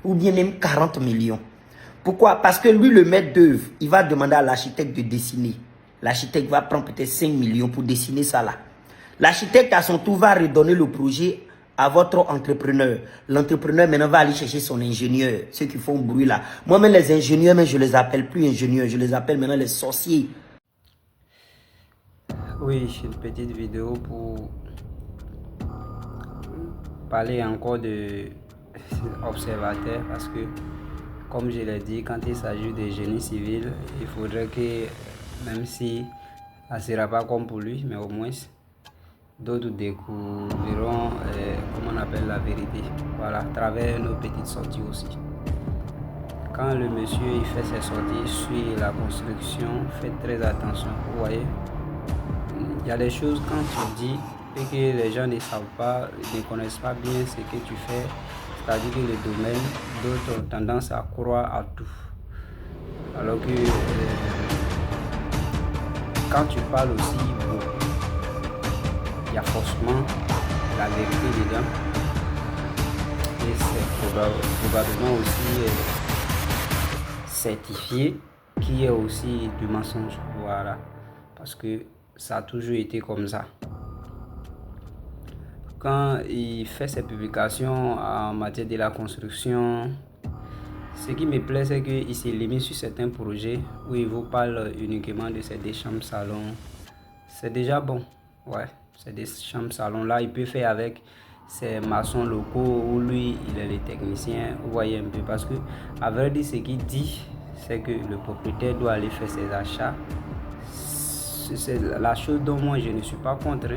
ou bien même 40 millions. Pourquoi? Parce que lui, le maître d'œuvre, il va demander à l'architecte de dessiner. L'architecte va prendre peut-être 5 millions pour dessiner ça là. L'architecte, à son tour, va redonner le projet à votre entrepreneur. L'entrepreneur, maintenant, va aller chercher son ingénieur. Ceux qui font bruit là. Moi-même, les ingénieurs, mais je les appelle plus ingénieurs. Je les appelle maintenant les sorciers. Oui, une petite vidéo pour parler encore de observateurs parce que, comme je l'ai dit, quand il s'agit de génie civil, il faudrait que, même si ça ne sera pas comme pour lui, mais au moins d'autres découvriront comment on appelle la vérité. Voilà, à travers nos petites sorties aussi. Quand le monsieur il fait ses sorties sur la construction, faites très attention. Vous voyez, il y a des choses quand tu dis et que les gens ne savent pas, ne connaissent pas bien ce que tu fais, c'est-à-dire que le domaine, d'autres ont tendance à croire à tout. Alors que quand tu parles aussi beaucoup, il y a forcément la vérité dedans. Et c'est probablement aussi certifié qu'il y a aussi du mensonge. Voilà. Parce que ça a toujours été comme ça. Quand il fait ses publications en matière de la construction, ce qui me plaît, c'est qu'il se limite sur certains projets où il vous parle uniquement de ces deux chambres salons. C'est déjà bon. Ouais, c'est des chambres salons. Là, il peut faire avec ces maçons locaux où lui, il est le technicien. Vous voyez un peu. Parce que, à vrai dire, ce qu'il dit, c'est que le propriétaire doit aller faire ses achats. C'est la chose dont moi, je ne suis pas contre.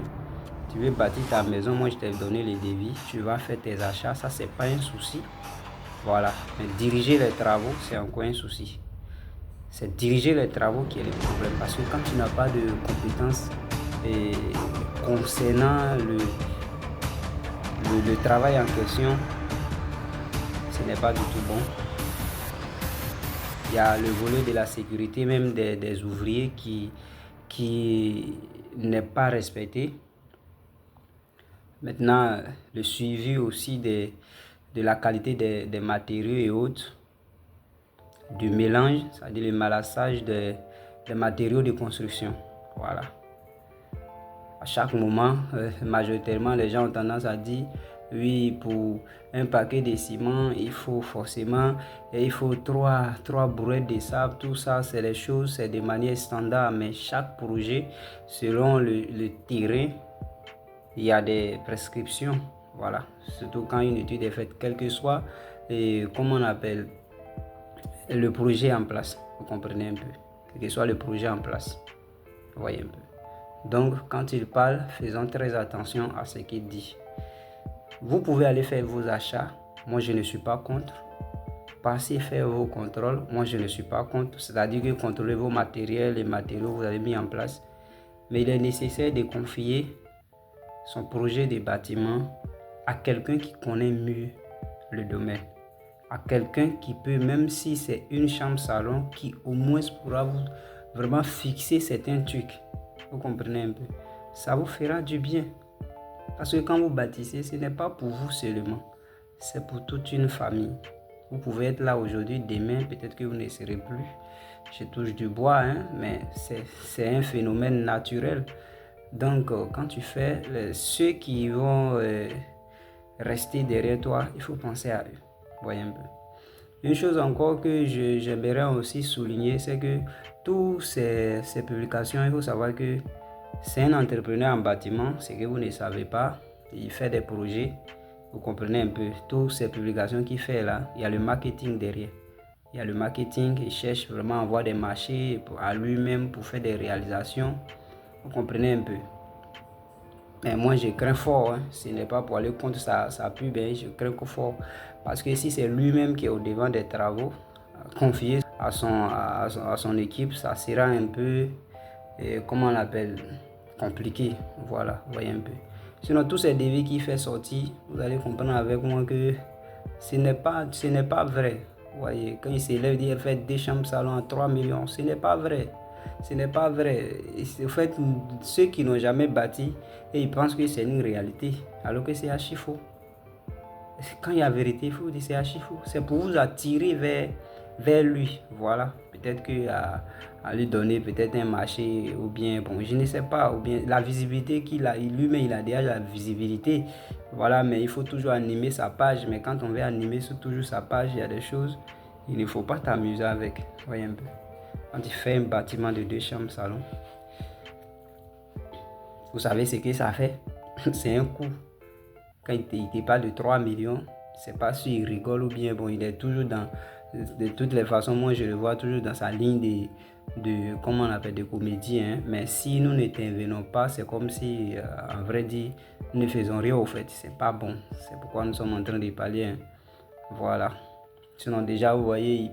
Tu veux bâtir ta maison, moi je t'ai donné les devis, tu vas faire tes achats, ça c'est pas un souci. Voilà, mais diriger les travaux, c'est encore un souci. C'est diriger les travaux qui est le problème, parce que quand tu n'as pas de compétences concernant le travail en question, ce n'est pas du tout bon. Il y a le volet de la sécurité, même des ouvriers qui n'est pas respecté. Maintenant, le suivi aussi de la qualité des matériaux et autres, du mélange, c'est-à-dire le malassage des matériaux de construction. Voilà. À chaque moment, majoritairement, les gens ont tendance à dire, oui, pour un paquet de ciment, il faut forcément, il faut trois brouettes de sable, tout ça, c'est les choses, c'est de manière standard, mais chaque projet, selon le terrain, il y a des prescriptions, voilà, surtout quand une étude est faite, quel que soit, comment on appelle, le projet en place, vous comprenez un peu, quel que soit le projet en place, vous voyez un peu. Donc, quand il parle, faisons très attention à ce qu'il dit. Vous pouvez aller faire vos achats, moi je ne suis pas contre. Passez faire vos contrôles, moi je ne suis pas contre, c'est-à-dire que contrôlez vos matériels, les matériaux que vous avez mis en place, mais il est nécessaire de confier son projet de bâtiment à quelqu'un qui connaît mieux le domaine, à quelqu'un qui peut, même si c'est une chambre salon, qui au moins pourra vous vraiment fixer certains trucs. Vous comprenez un peu? Ça vous fera du bien. Parce que quand vous bâtissez, ce n'est pas pour vous seulement, c'est pour toute une famille. Vous pouvez être là aujourd'hui, demain, peut-être que vous ne serez plus. Je touche du bois, hein, mais c'est un phénomène naturel. Donc, quand tu fais, ceux qui vont rester derrière toi, il faut penser à eux. Voyez un peu. Une chose encore que j'aimerais aussi souligner, c'est que toutes ces publications, il faut savoir que c'est un entrepreneur en bâtiment, ce que vous ne savez pas. Il fait des projets, vous comprenez un peu. Toutes ces publications qu'il fait là, il y a le marketing derrière. Il y a le marketing, il cherche vraiment à avoir des marchés à lui-même pour faire des réalisations. Vous comprenez un peu. Mais moi, je crains fort. Hein. Ce n'est pas pour aller contre sa pub, hein. Je crains fort. Parce que si c'est lui-même qui est au devant des travaux, confié à son équipe, ça sera un peu, comment on l'appelle, compliqué. Voilà, vous voyez un peu. Sinon, tous ces devis qu'il fait sortir, vous allez comprendre avec moi que ce n'est pas vrai. Vous voyez, quand il s'élève, il fait des chambres salon à 3 millions. Ce n'est pas vrai. Ce n'est pas vrai. En fait, ceux qui n'ont jamais bâti, et ils pensent que c'est une réalité, alors que c'est archi faux. quand il y a vérité, il faut dire c'est archi faux. C'est pour vous attirer vers lui. Voilà. Peut-être à lui donner peut-être un marché ou bien, bon, je ne sais pas, ou bien la visibilité qu'il a, lui-même, il a déjà la visibilité. Voilà, mais il faut toujours animer sa page. Mais quand on veut animer toujours sa page, il y a des choses, il ne faut pas t'amuser avec. Voyez un peu. Quand tu fais un bâtiment de 2 chambres, salon, vous savez ce que ça fait? C'est un coût. Quand il te parle de 3 millions, c'est pas si il rigole ou bien, bon, il est toujours dans, de toutes les façons, moi je le vois toujours dans sa ligne comment on appelle, de comédie, hein. Mais si nous n'intervenons pas, c'est comme si, en vrai dit, nous ne faisons rien au fait, c'est pas bon. C'est pourquoi nous sommes en train de parler, hein. Voilà. Sinon déjà, vous voyez,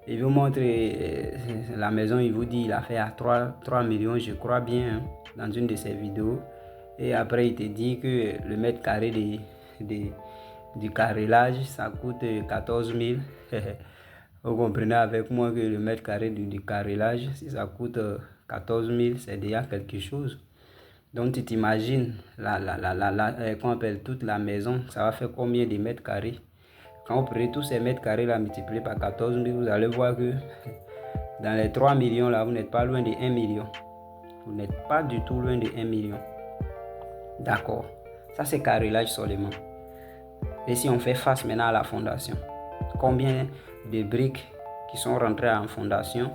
il vous montre la maison, il vous dit, il a fait à 3 millions, je crois bien, hein, dans une de ses vidéos. Et après, il te dit que le mètre carré du carrelage, ça coûte 14 000. Vous comprenez avec moi que le mètre carré du carrelage, si ça coûte 14 000, c'est déjà quelque chose. Donc, tu t'imagines, qu'on appelle toute la maison, ça va faire combien de mètres carrés? Quand vous prenez tous ces mètres carrés là, multipliés par 14 000, vous allez voir que dans les 3 millions là, vous n'êtes pas loin de 1 million. Vous n'êtes pas du tout loin de 1 million. D'accord. Ça, c'est carrelage seulement. Et si on fait face maintenant à la fondation, combien de briques qui sont rentrées en fondation?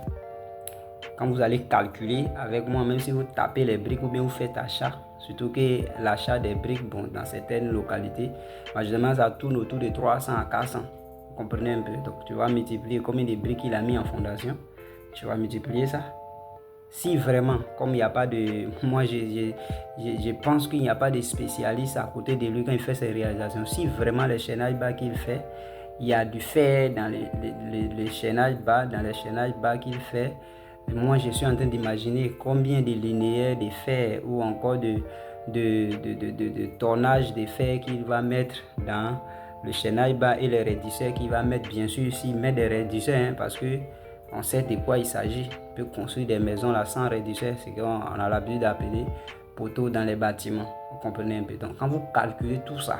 Quand vous allez calculer avec moi, même si vous tapez les briques ou bien vous faites achat, surtout que l'achat des briques, bon, dans certaines localités, généralement ça tourne autour de 300 à 400. Vous comprenez un peu? Donc tu vas multiplier combien de briques il a mis en fondation. Tu vas multiplier ça. Si vraiment, comme il n'y a pas de... Moi, je pense qu'il n'y a pas de spécialiste à côté de lui quand il fait ses réalisations. Si vraiment les chaînages bas qu'il fait, il y a du fer dans les chaînages bas, qu'il fait, moi, je suis en train d'imaginer combien de linéaires de fer ou encore de tonnage de fer qu'il va mettre dans le chaînage bas et les raidisseurs qu'il va mettre. Bien sûr, s'il met des raidisseurs, hein, parce que on sait de quoi il s'agit. On peut construire des maisons là sans raidisseur, c'est qu'on a l'habitude d'appeler poteaux dans les bâtiments. Vous comprenez un peu. Donc, quand vous calculez tout ça,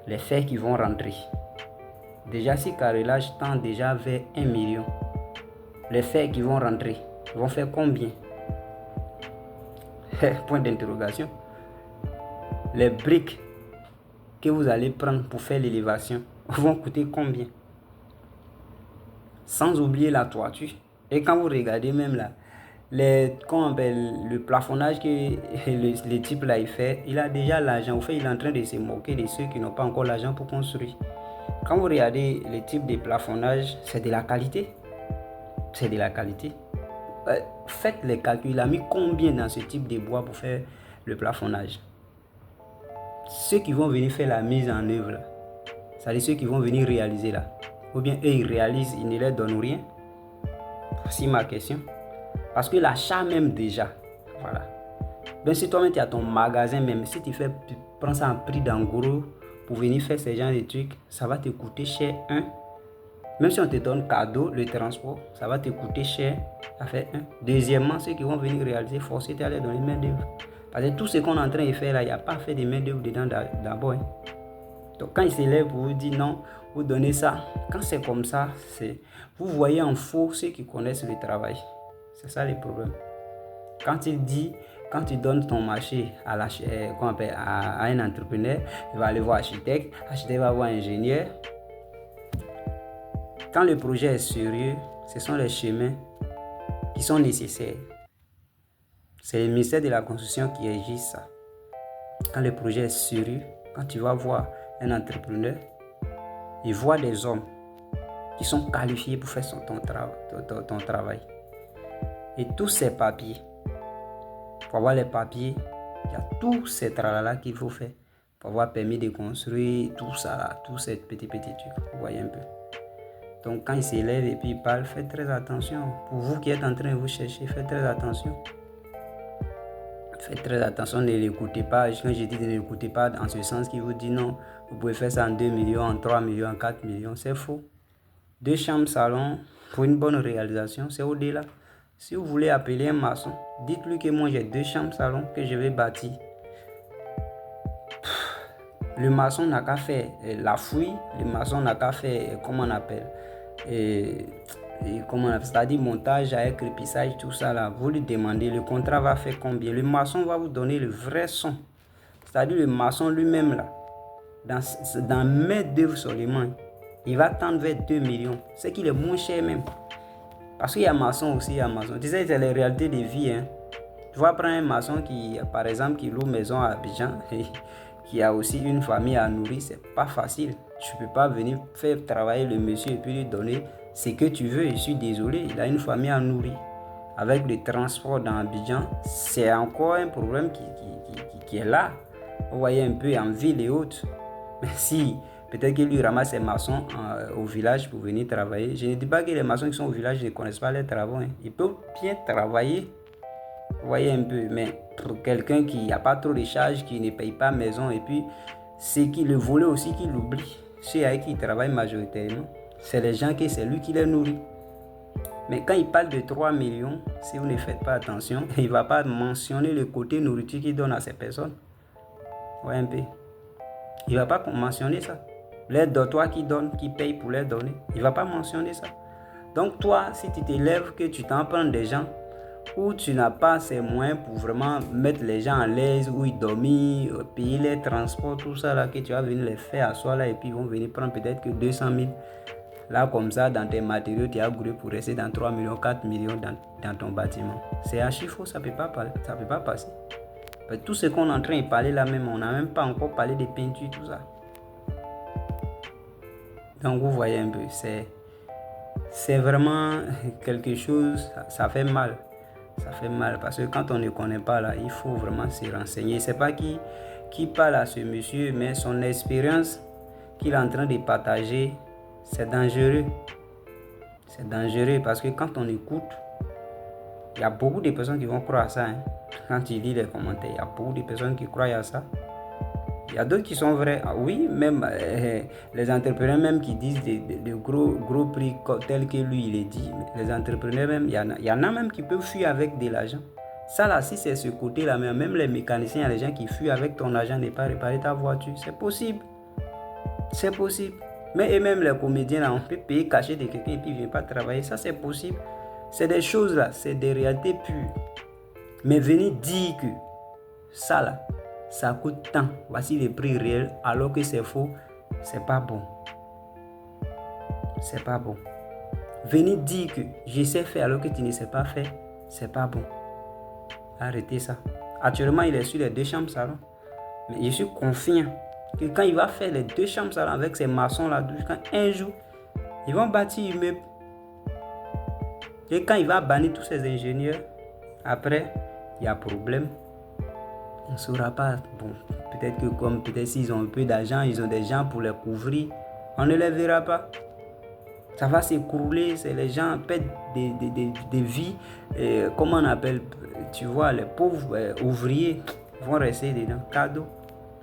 les fers qui vont rentrer, déjà si carrelage tend déjà vers 1 million, les fers qui vont rentrer vont faire combien? Point d'interrogation. Les briques que vous allez prendre pour faire l'élévation vont coûter combien? Sans oublier la toiture. Et quand vous regardez même là, le plafonnage que le type là il fait, il a déjà l'argent. Au fait, il est en train de se moquer de ceux qui n'ont pas encore l'argent pour construire. Quand vous regardez le type de plafonnage, c'est de la qualité. C'est de la qualité. Faites les calculs. Il a mis combien dans ce type de bois pour faire le plafonnage? Ceux qui vont venir faire la mise en œuvre là, c'est-à-dire ceux qui vont venir réaliser là, ou bien eux ils réalisent, ils ne leur donnent rien? Voici ma question. Parce que l'achat même déjà, voilà. Donc si toi-même tu as ton magasin même, si tu prends ça en prix d'en gros pour venir faire ce genre de trucs, ça va te coûter cher, hein? Même si on te donne cadeau, le transport, ça va te coûter cher, ça fait un. Deuxièmement, ceux qui vont venir réaliser, forcés d'aller dans les mains d'œuvre. Parce que tout ce qu'on est en train de faire là, il n'y a pas fait de main d'œuvre dedans d'abord, hein. Donc quand il s'élève pour vous dire non, vous donnez ça, quand c'est comme ça, vous voyez en faux ceux qui connaissent le travail. C'est ça le problème. Quand tu donnes ton marché à un entrepreneur, il va aller voir architecte, l'architecte va voir ingénieur. Quand le projet est sérieux, ce sont les chemins qui sont nécessaires. C'est le ministère de la construction qui régit ça. Quand le projet est sérieux, quand tu vas voir un entrepreneur, il voit des hommes qui sont qualifiés pour faire ton travail. Et tous ces papiers, pour avoir les papiers, il y a tous ces tralala qu'il faut faire pour avoir permis de construire tout ça là, tous ces petits trucs. Vous voyez un peu. Donc quand il s'élève et puis il parle, faites très attention. Pour vous qui êtes en train de vous chercher, faites très attention. Faites très attention, ne l'écoutez pas. Quand je dis de ne l'écoutez pas, dans ce sens qu'il vous dit non, vous pouvez faire ça en 2 millions, en 3 millions, en 4 millions, c'est faux. 2 chambres salon pour une bonne réalisation, c'est au-delà. Si vous voulez appeler un maçon, dites-lui que moi j'ai 2 chambres salon que je vais bâtir. Le maçon n'a qu'à faire la fouille, le maçon n'a qu'à faire, comment on appelle, c'est-à-dire montage avec crépissage, tout ça là. Vous lui demandez, le contrat va faire combien? Le maçon va vous donner le vrai son. C'est-à-dire le maçon lui-même là, dans main d'œuvre seulement, il va tendre vers 2 millions. C'est qu'il est moins cher même. Parce qu'il y a maçon aussi, il y a maçon. Tu sais, c'est les réalités de vie. Hein. Tu vas prendre un maçon qui, par exemple, qui loue maison à Abidjan et qui a aussi une famille à nourrir, c'est pas facile. Tu ne peux pas venir faire travailler le monsieur et puis lui donner ce que tu veux. Je suis désolé, il a une famille à nourrir. Avec le transport dans Abidjan, c'est encore un problème qui est là. Vous voyez un peu en ville et autres. Mais si, peut-être qu'il lui ramasse ses maçons au village pour venir travailler. Je ne dis pas que les maçons qui sont au village ne connaissent pas les travaux. Hein. Ils peuvent bien travailler. Vous voyez un peu, mais pour quelqu'un qui n'a pas trop de charges, qui ne paye pas maison, et puis c'est qui le volet aussi qui l'oublie. Ceux avec qui il travaille majoritairement, c'est les gens que c'est lui qui les nourrit. Mais quand il parle de 3 millions, si vous ne faites pas attention, il ne va pas mentionner le côté nourriture qu'il donne à ces personnes. Vous voyez un peu. Il ne va pas mentionner ça. Les dortoirs qu'il donne, qu'il paye pour les donner, il ne va pas mentionner ça. Donc toi, si tu t'élèves, que tu t'en prends des gens, où tu n'as pas ces moyens pour vraiment mettre les gens à l'aise, où ils dorment, payer les transports, tout ça là, que tu vas venir les faire à soi là, et puis ils vont venir prendre peut-être que 200 000. Là, comme ça, dans tes matériaux, tu as gouré pour rester dans 3 millions, 4 millions dans ton bâtiment. C'est archi faux, ça ne peut pas passer. Tout ce qu'on est en train de parler là même, on n'a même pas encore parlé de peinture, tout ça. Donc vous voyez un peu, c'est vraiment quelque chose, ça fait mal. Ça fait mal parce que quand on ne connaît pas là, il faut vraiment se renseigner. C'est pas qui parle à ce monsieur, mais son expérience qu'il est en train de partager, c'est dangereux. C'est dangereux parce que quand on écoute, il y a beaucoup de personnes qui vont croire à ça. Hein. Quand tu lis les commentaires, il y a beaucoup de personnes qui croient à ça. Il y a d'autres qui sont vrais. Oui, même les entrepreneurs même qui disent de gros prix tels que lui il est dit. Les entrepreneurs même, il y en a même qui peuvent fuir avec de l'argent. Ça là, si c'est ce côté-là, même les mécaniciens, il y a des gens qui fuient avec ton argent de ne pas réparer ta voiture. C'est possible. C'est possible. Mais eux-mêmes, les comédiens, là, on peut payer cacher de quelqu'un et puis il ne vient pas travailler. Ça, c'est possible. C'est des choses là, c'est des réalités pures. Mais venir dire que ça là, ça coûte tant, voici les prix réels, alors que c'est faux, c'est pas bon. C'est pas bon. Venir dire que je sais faire alors que tu ne sais pas faire, c'est pas bon. Arrêtez ça. Actuellement, il est sur les 2 chambres salon. Mais je suis confiant que quand il va faire les 2 chambres salon avec ces maçons là, quand un jour, ils vont bâtir un immeuble. Et quand il va bannir tous ces ingénieurs, après, il y a problème. On ne saura pas. Bon, peut-être s'ils ont un peu d'argent, ils ont des gens pour les couvrir. On ne les verra pas. Ça va s'écrouler. Les gens perdent des vies. Comment on appelle? Tu vois, les pauvres ouvriers vont rester dedans. Cadeau.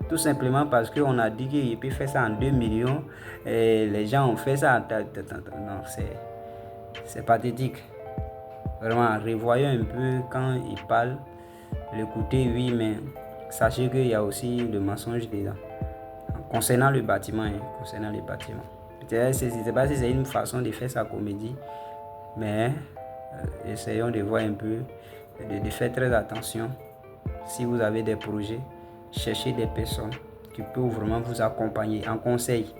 Tout simplement parce qu'on a dit qu'il peut faire ça en 2 millions. Et les gens ont fait ça. Non, c'est pathétique. Vraiment, revoyons un peu quand ils parlent. L'écouter, oui, mais sachez qu'il y a aussi le mensonge dedans. Concernant le bâtiment, je ne sais pas si c'est une façon de faire sa comédie, mais essayons de voir un peu, de faire très attention. Si vous avez des projets, cherchez des personnes qui peuvent vraiment vous accompagner en conseil.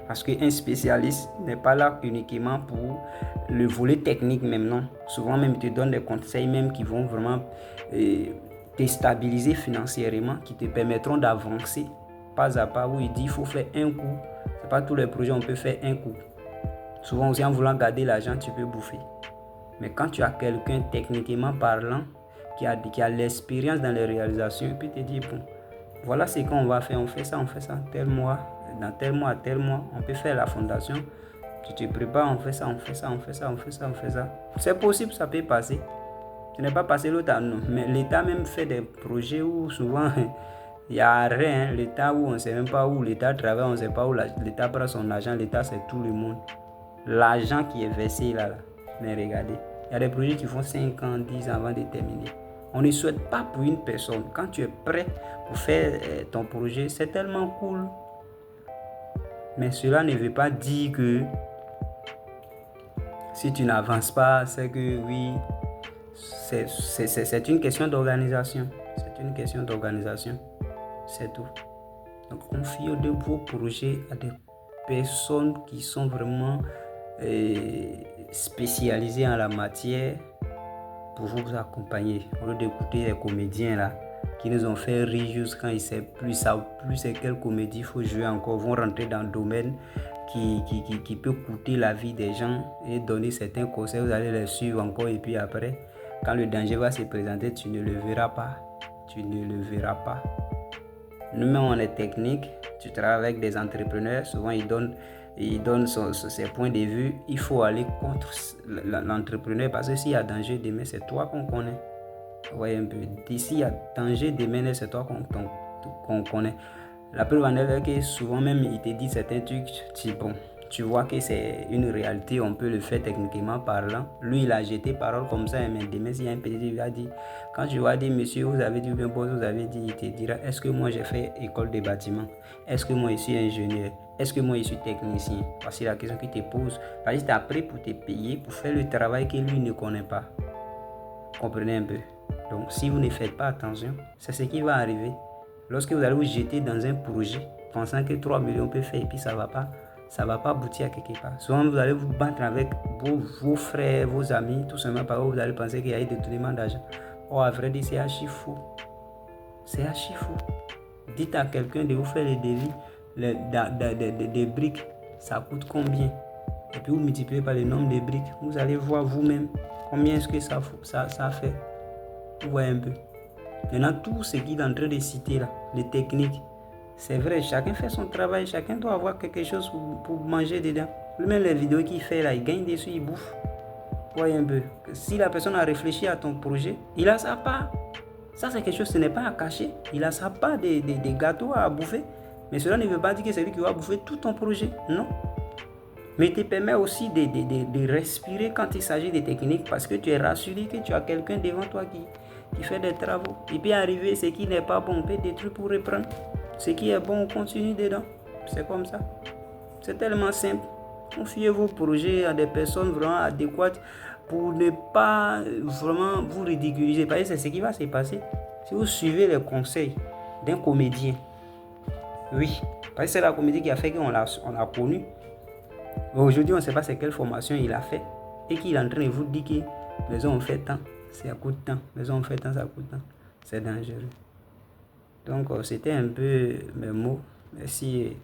Parce qu'un spécialiste n'est pas là uniquement pour le volet technique même, non. Souvent même, il te donne des conseils même qui vont vraiment te stabiliser financièrement, qui te permettront d'avancer pas à pas, où il dit qu'il faut faire un coup. Ce n'est pas tous les projets on peut faire un coup. Souvent aussi en voulant garder l'argent, tu peux bouffer. Mais quand tu as quelqu'un techniquement parlant, qui a l'expérience dans les réalisations, il peut te dire, bon, voilà ce qu'on va faire, on fait ça, tel mois. Dans tel mois, on peut faire la fondation. Tu te prépares, on fait ça. C'est possible, ça peut passer. Ce n'est pas passé l'autre, non. Mais l'État même fait des projets où souvent il n'y a rien. L'État où on ne sait même pas où l'État travaille, on ne sait pas où l'État prend son argent. L'État, c'est tout le monde. L'argent qui est versé là. Mais regardez, il y a des projets qui font 5 ans, 10 ans avant de terminer. On ne souhaite pas pour une personne. Quand tu es prêt pour faire ton projet, c'est tellement cool. Mais cela ne veut pas dire que si tu n'avances pas, c'est que oui, c'est une question d'organisation. C'est une question d'organisation. C'est tout. Donc, confiez de vos projets à des personnes qui sont vraiment spécialisées en la matière pour vous accompagner. Au lieu d'écouter les comédiens là qui nous ont fait rire jusqu'à ils savent plus c'est quelle comédie il faut jouer encore, vont rentrer dans le domaine qui peut coûter la vie des gens et donner certains conseils, vous allez les suivre encore et puis après, quand le danger va se présenter, tu ne le verras pas. Tu ne le verras pas. Nous-mêmes, on est technique, tu travailles avec des entrepreneurs, souvent ils donnent ses points de vue. Il faut aller contre l'entrepreneur parce que s'il y a danger demain, c'est toi qu'on connaît. Vous voyez un peu. S'il y a danger demain, c'est toi qu'on connaît. La preuve en est que souvent même, il te dit certains trucs, tu vois que c'est une réalité, on peut le faire techniquement parlant. Lui, il a jeté parole comme ça, mais demain, s'il y a un petit, il va dire, quand tu vas dire, monsieur, vous avez dit, bien boss, vous avez dit, il te dira, est-ce que moi j'ai fait école de bâtiment? Est-ce que moi je suis ingénieur? Est-ce que moi je suis technicien? Voici la question qu'il te pose. Parce que tu as pris pour te payer, pour faire le travail que lui ne connaît pas. Comprenez un peu. Donc, si vous ne faites pas attention, c'est ce qui va arriver. Lorsque vous allez vous jeter dans un projet, pensant que 3 millions peut faire et puis ça ne va pas aboutir à quelque part. Souvent, vous allez vous battre avec vos frères, vos amis, tout simplement parce que vous allez penser qu'il y a eu des détournements d'argent. Oh, à vrai dire, c'est archi fou. C'est archi fou. Dites à quelqu'un de vous faire les devis des briques. Ça coûte combien? Et puis vous multipliez par le nombre de briques. Vous allez voir vous-même combien est-ce que ça fait. Vous voyez un peu. Maintenant, tout ce qu'il est en train de citer là, les techniques, c'est vrai, chacun fait son travail, chacun doit avoir quelque chose pour manger dedans. Même les vidéos qu'il fait là, il gagne dessus, il bouffe. Vous voyez un peu. Si la personne a réfléchi à ton projet, il a sa part. Ça, c'est quelque chose, ce n'est pas à cacher. Il a sa part des gâteaux à bouffer. Mais cela ne veut pas dire que c'est lui qui va bouffer tout ton projet. Non. Mais il te permet aussi de respirer quand il s'agit de techniques parce que tu es rassuré que tu as quelqu'un devant toi qui fait des travaux. Et puis arriver, ce qui n'est pas bon, on peut détruire pour reprendre. Ce qui est bon, on continue dedans. C'est comme ça. C'est tellement simple. Confiez vos projets à des personnes vraiment adéquates pour ne pas vraiment vous ridiculiser. Parce que c'est ce qui va se passer. Si vous suivez les conseils d'un comédien, oui, parce que c'est la comédie qui a fait qu'on l'a connu. Aujourd'hui, on ne sait pas c'est quelle formation il a fait et qu'il est en train de vous dire que les hommes ont fait tant, ça coûte tant, les hommes ont fait tant, ça coûte tant. C'est dangereux. Donc, c'était un peu mes mots. Merci.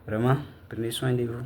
Vraiment, prenez soin de vous.